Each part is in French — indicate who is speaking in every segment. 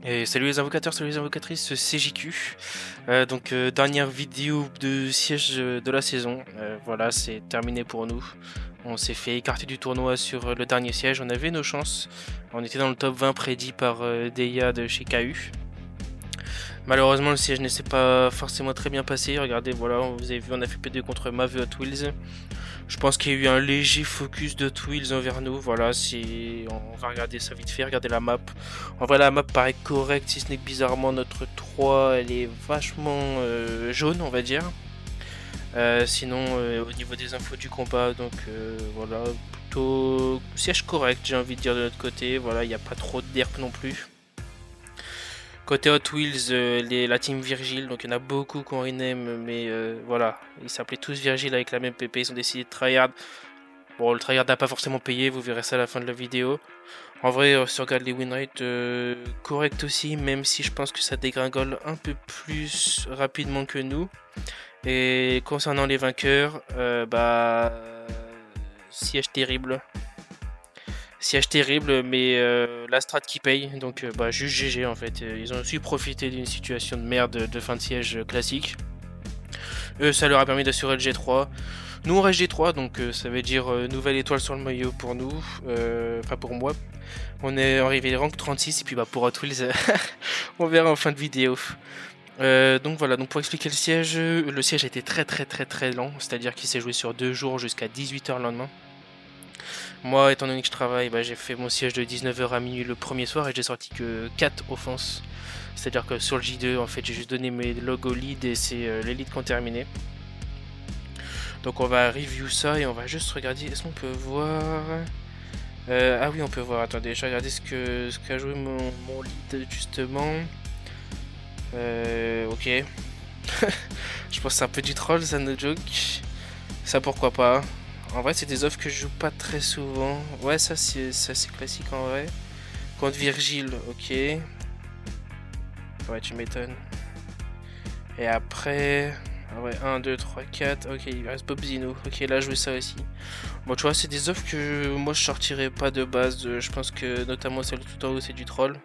Speaker 1: Et salut les invocateurs, salut les invocatrices, c'est JQ. Dernière vidéo de siège de la saison. Voilà, c'est terminé pour nous. On s'est fait écarter du tournoi sur le dernier siège. On avait nos chances. On était dans le top 20 prédit par Deia de chez KU. Malheureusement, le siège ne s'est pas forcément très bien passé. Regardez, voilà, vous avez vu, on a fait P2 contre Mave et Hot Wheels. Je pense qu'il y a eu un léger focus de Hot Wheels envers nous. Voilà, on va regarder ça vite fait, regarder la map. En vrai, la map paraît correcte, si ce n'est que bizarrement, notre 3, elle est vachement jaune, on va dire. Sinon, au niveau des infos du combat, voilà, plutôt siège correct, j'ai envie de dire de notre côté. Voilà, il n'y a pas trop de derp non plus. Côté Hot Wheels, la team Virgile, donc il y en a beaucoup qui ont rename, mais voilà, ils s'appelaient tous Virgile avec la même PP, ils ont décidé de tryhard. Bon, le tryhard n'a pas forcément payé, vous verrez ça à la fin de la vidéo. En vrai, si on regarde les win rates, correct aussi, même si je pense que ça dégringole un peu plus rapidement que nous. Et concernant les vainqueurs, siège terrible. Siège terrible, mais la strat qui paye, donc juste GG en fait. Ils ont su profiter d'une situation de merde de fin de siège classique. Eux, ça leur a permis d'assurer le G3. Nous, on reste G3, donc ça veut dire nouvelle étoile sur le maillot pour nous, enfin pour moi. On est arrivé rank 36, et puis pour Hot Wheels, on verra en fin de vidéo. Donc voilà, donc pour expliquer le siège a été très lent, c'est-à-dire qu'il s'est joué sur 2 jours jusqu'à 18h le lendemain. Moi, étant donné que je travaille, j'ai fait mon siège de 19h à minuit le premier soir et j'ai sorti que 4 offenses. C'est-à-dire que sur le J2, en fait, j'ai juste donné mes logs au lead et c'est les leads qui ont terminé. Donc on va review ça et on va juste regarder, est-ce qu'on peut voir... ah oui, on peut voir, attendez, je vais regarder ce qu'a joué mon lead justement. Ok. Je pense que c'est un peu du troll, ça, no joke. Ça, pourquoi pas. En vrai, c'est des offres que je joue pas très souvent. Ouais, ça c'est classique en vrai. Contre Virgile, ok. Ouais, tu m'étonnes. Et après... Ah ouais, 1, 2, 3, 4. Ok, il reste Bob Zino. Ok, là, je joue ça aussi. Bon, tu vois, c'est des offres que moi, je sortirais pas de base. Je pense que notamment celle tout en haut, c'est du troll.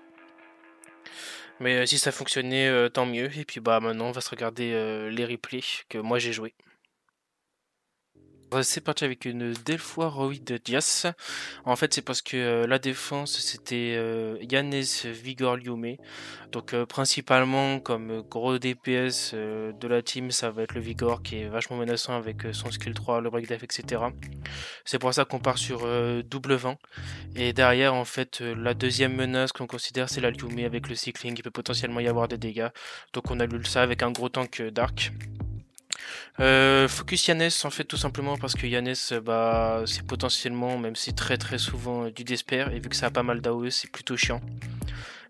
Speaker 1: Mais si ça fonctionnait, tant mieux. Et puis maintenant, on va se regarder les replays que moi, j'ai joué. C'est parti avec une Delphoid de Dias. En fait, c'est parce que la défense c'était Yannes Vigor Liumé. Donc, principalement, comme gros DPS de la team, ça va être le Vigor qui est vachement menaçant avec son skill 3, le breakdef, etc. C'est pour ça qu'on part sur double 20. Et derrière, en fait, la deuxième menace qu'on considère, c'est la Liumé avec le cycling. Il peut potentiellement y avoir des dégâts. Donc, on annule ça avec un gros tank Dark. Focus Yannes en fait tout simplement parce que Yannes c'est potentiellement, même si très souvent du despair, et vu que ça a pas mal d'AOE c'est plutôt chiant.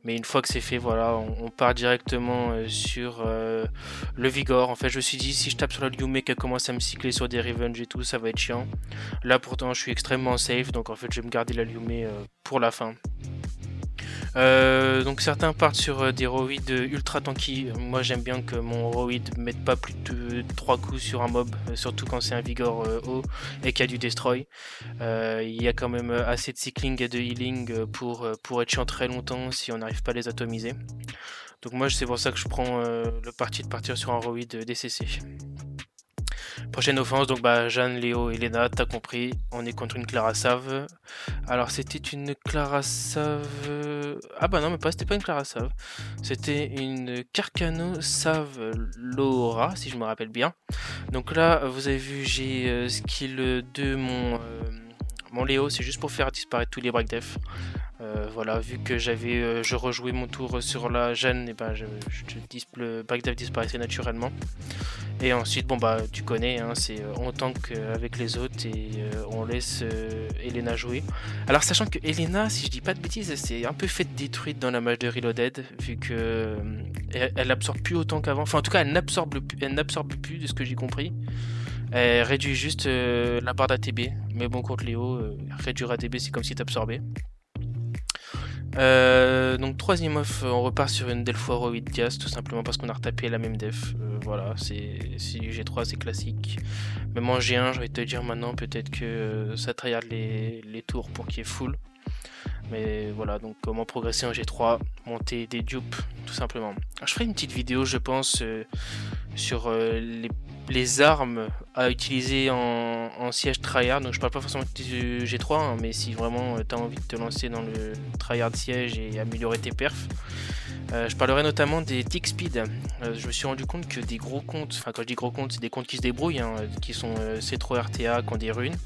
Speaker 1: Mais une fois que c'est fait, voilà, on part directement sur le Vigor. En fait, je me suis dit, si je tape sur la Liumé qu'elle commence à me cycler sur des Revenge et tout, ça va être chiant. Là, pourtant, je suis extrêmement safe, donc en fait, je vais me garder la Liumé pour la fin. Donc certains partent sur des roids ultra tanky. Moi j'aime bien que mon roid mette pas plus de 3 coups sur un mob, surtout quand c'est un vigor haut et qu'il y a du destroy. Il y a quand même assez de cycling et de healing pour être chiant très longtemps si on n'arrive pas à les atomiser. Donc moi c'est pour ça que je prends le parti de partir sur un roid DCC. Prochaine offense, donc Jeanne, Léo et Lena, t'as compris, on est contre une Clara Save. Alors c'était une Clara Save... Ah non mais c'était pas une Clara Save. C'était une Carcano Save Laura, si je me rappelle bien. Donc là, vous avez vu, j'ai skill 2, mon Léo, c'est juste pour faire disparaître tous les breakdef. Voilà, vu que je rejouais mon tour sur la Jeanne, et le breakdef disparaissait naturellement. Et ensuite, tu connais, hein, c'est on tank avec les autres et on laisse Elena jouer. Alors, sachant que Elena, si je dis pas de bêtises, elle s'est un peu fait détruite dans la match de Reloaded, vu que elle absorbe plus autant qu'avant. Enfin, en tout cas, elle n'absorbe plus, de ce que j'ai compris. Elle réduit juste la barre d'ATB. Mais bon, contre Léo, réduire ATB, c'est comme si t'absorbais. Donc troisième off, on repart sur une Delphoid 8 Dias, tout simplement parce qu'on a retapé la même def. Voilà, c'est du G3, c'est classique. Même en G1, j'ai envie de te dire maintenant, peut-être que ça tryhard les tours pour qu'il y ait full. Mais voilà, donc comment progresser en G3, monter des dupes, tout simplement. Alors, je ferai une petite vidéo, je pense, sur les armes à utiliser en siège tryhard. Donc je parle pas forcément du G3, hein, mais si vraiment tu as envie de te lancer dans le tryhard siège et améliorer tes perfs. Je parlerai notamment des tick speed. Je me suis rendu compte que des gros comptes, enfin quand je dis gros comptes, c'est des comptes qui se débrouillent, hein, qui sont C3 RTA, qui ont des runes,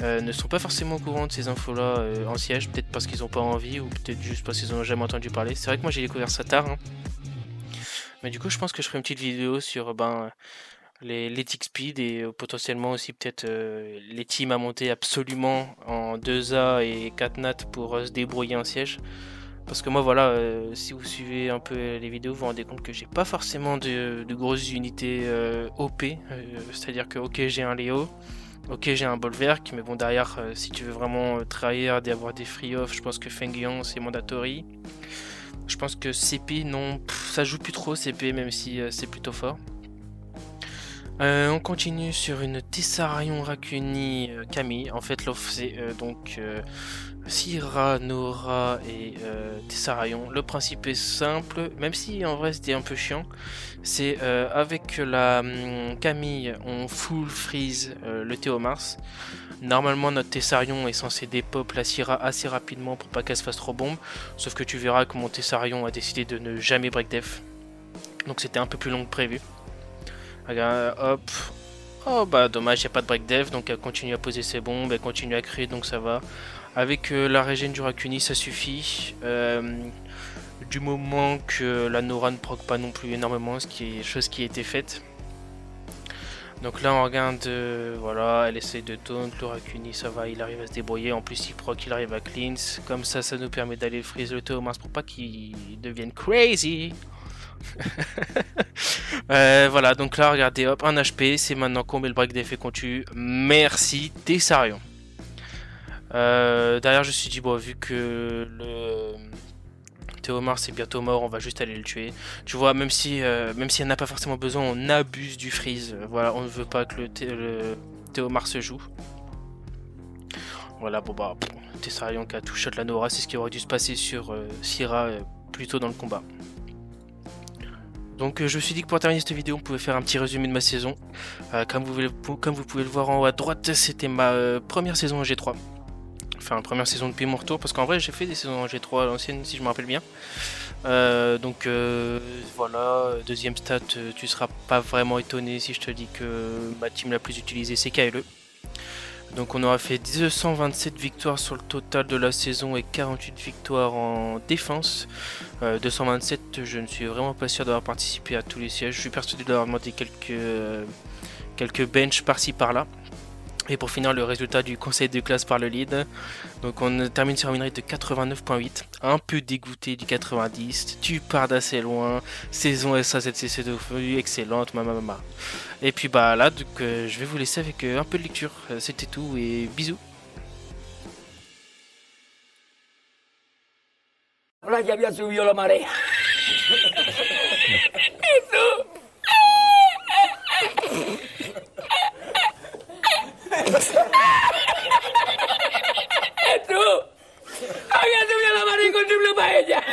Speaker 1: ne sont pas forcément au courant de ces infos-là en siège, peut-être parce qu'ils n'ont pas envie ou peut-être juste parce qu'ils n'en ont jamais entendu parler. C'est vrai que moi j'ai découvert ça tard, hein. Mais du coup je pense que je ferai une petite vidéo sur les tick speed et potentiellement aussi peut-être les teams à monter absolument en 2A et 4 nat pour se débrouiller en siège. Parce que moi voilà, si vous suivez un peu les vidéos, vous vous rendez compte que j'ai pas forcément de grosses unités OP. C'est-à-dire que ok j'ai un Léo, ok j'ai un Bolverk, mais bon derrière si tu veux vraiment tryhard et avoir des free off, je pense que Feng Yang c'est mandatory. Je pense que CP non, ça joue plus trop CP même si c'est plutôt fort. On continue sur une Tessarion Rakuni Camille. En fait l'off c'est donc Syrah, Nora et Tessarion. Le principe est simple, même si en vrai c'était un peu chiant. C'est avec la Camille, on full freeze le Théomars. Normalement notre Tessarion est censé dépop la Syrah assez rapidement pour pas qu'elle se fasse trop bombe. Sauf que tu verras que mon Tessarion a décidé de ne jamais break def. Donc c'était un peu plus long que prévu. Regarde, hop. Oh bah dommage, il n'y a pas de break def, donc elle continue à poser ses bombes, elle continue à créer, donc ça va. Avec la régène du Rakuni, ça suffit. Du moment que la Nora ne proc pas non plus énormément, ce qui est chose qui a été faite. Donc là on regarde, voilà, elle essaye de taunt, le Rakuni ça va, il arrive à se débrouiller, en plus il proc, il arrive à cleanse. Comme ça nous permet d'aller freeze le Théomars pour pas qu'il devienne crazy. Voilà, donc là regardez, hop, un HP, c'est maintenant qu'on met le break def et qu'on tue. Merci Tessarion. Derrière je me suis dit bon, vu que le Théomars est bientôt mort, on va juste aller le tuer. Tu vois, même si elle n'a pas forcément besoin, on abuse du freeze. Voilà, on ne veut pas que le Théomars se joue. Voilà, bon bah Tessarion qui a tout shot la Nora, c'est ce qui aurait dû se passer sur Syrah plus tôt dans le combat. Donc je me suis dit que pour terminer cette vidéo, on pouvait faire un petit résumé de ma saison. Comme vous pouvez le voir en haut à droite, c'était ma première saison en G3. Enfin, première saison depuis mon retour, parce qu'en vrai j'ai fait des saisons en G3 à l'ancienne, si je me rappelle bien. Donc voilà, deuxième stat, tu seras pas vraiment étonné si je te dis que ma team la plus utilisée c'est KLE. Donc on aura fait 227 victoires sur le total de la saison et 48 victoires en défense. 227, je ne suis vraiment pas sûr d'avoir participé à tous les sièges. Je suis persuadé d'avoir demandé quelques benches par-ci par-là. Et pour finir, le résultat du conseil de classe par le lead. Donc on termine sur une rate de 89.8. Un peu dégoûté du 90. Tu pars d'assez loin. Saison SAZCC de excellente. Mamama. Et puis bah là, donc, je vais vous laisser avec un peu de lecture. C'était tout et bisous.
Speaker 2: Là, ya había subido la marea. ¡Tú! ¡Había subido la marea con triple paella!